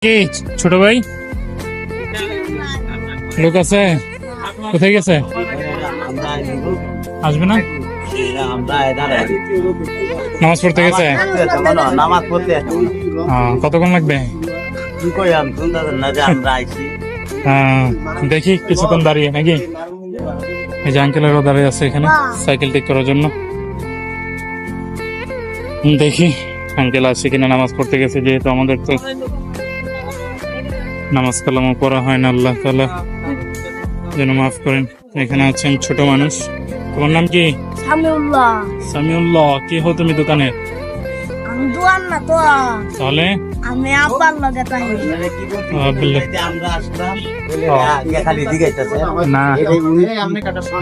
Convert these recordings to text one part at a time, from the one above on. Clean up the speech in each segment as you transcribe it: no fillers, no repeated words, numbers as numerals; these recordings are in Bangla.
কি ছোট ভাই লোক আছে, কোথায় গেছে? আসবে না? নামাজ পড়তে গেছে? নামাজ পড়তে কতক্ষণ লাগবে? দেখি কিছুক্ষণ দাঁড়িয়ে নাকি। এই যে আঙ্কেলেরও দাঁড়িয়ে আছে এখানে সাইকেল ঠিক করার জন্য। দেখি আঙ্কেল আসে কিনা। নামাজ পড়তে গেছে, যেহেতু আমাদের তো নামাজ কালামও পড়া হয় না, আল্লাহ তাআলা যেন মাফ করেন। এখানে আছেন ছোট মানুষ। তোমার নাম কি? সামিউল্লাহ। সামিউল্লাহ। কি হো তুমি দোকানে? আমি দোয়ান না তো, তাহলে আমি আব্বার লগে তাই। আমরা আসলাম খালি দিগাইতেছে না,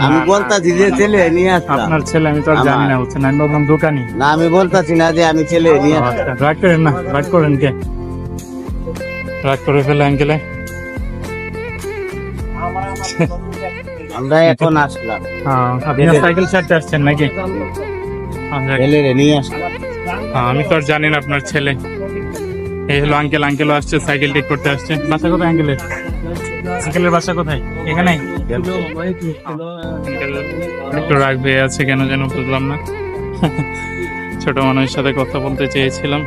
আমি বলতাছি যে ছেলে নিয়ে আসলাম। আপনার ছেলে আমি তো আর জানি না, বুঝছেন? আমি বললাম দোকানি। না আমি বলতাছি না যে আমি ছেলে নিয়ে আসলাম। রাগ করেন না, রাগ করেন কে? রাগ করে ফেলে আঙ্কেলে। আমরা এখন আসলাম, আপনি সাইকেল ছাড়তে আসছেন নাকি? ছেলে নিয়ে আসলাম। আমি তো আর জানি না আপনার ছেলে। এই হলো আঙ্কেল। আঙ্কেলও আসছে, সাইকেল ঠিক করতে আসছে। বাসা কোথায় আঙ্কেলের? আঙ্কেলের বাসা কোথায়? এখানেই? একটু রাগ হয়ে আছে কেন যেন বুঝলাম না। ছোট মানুষের সাথে কথা বলতে চেয়েছিলাম।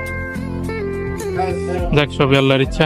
যাক, সবই আল্লাহর ইচ্ছা।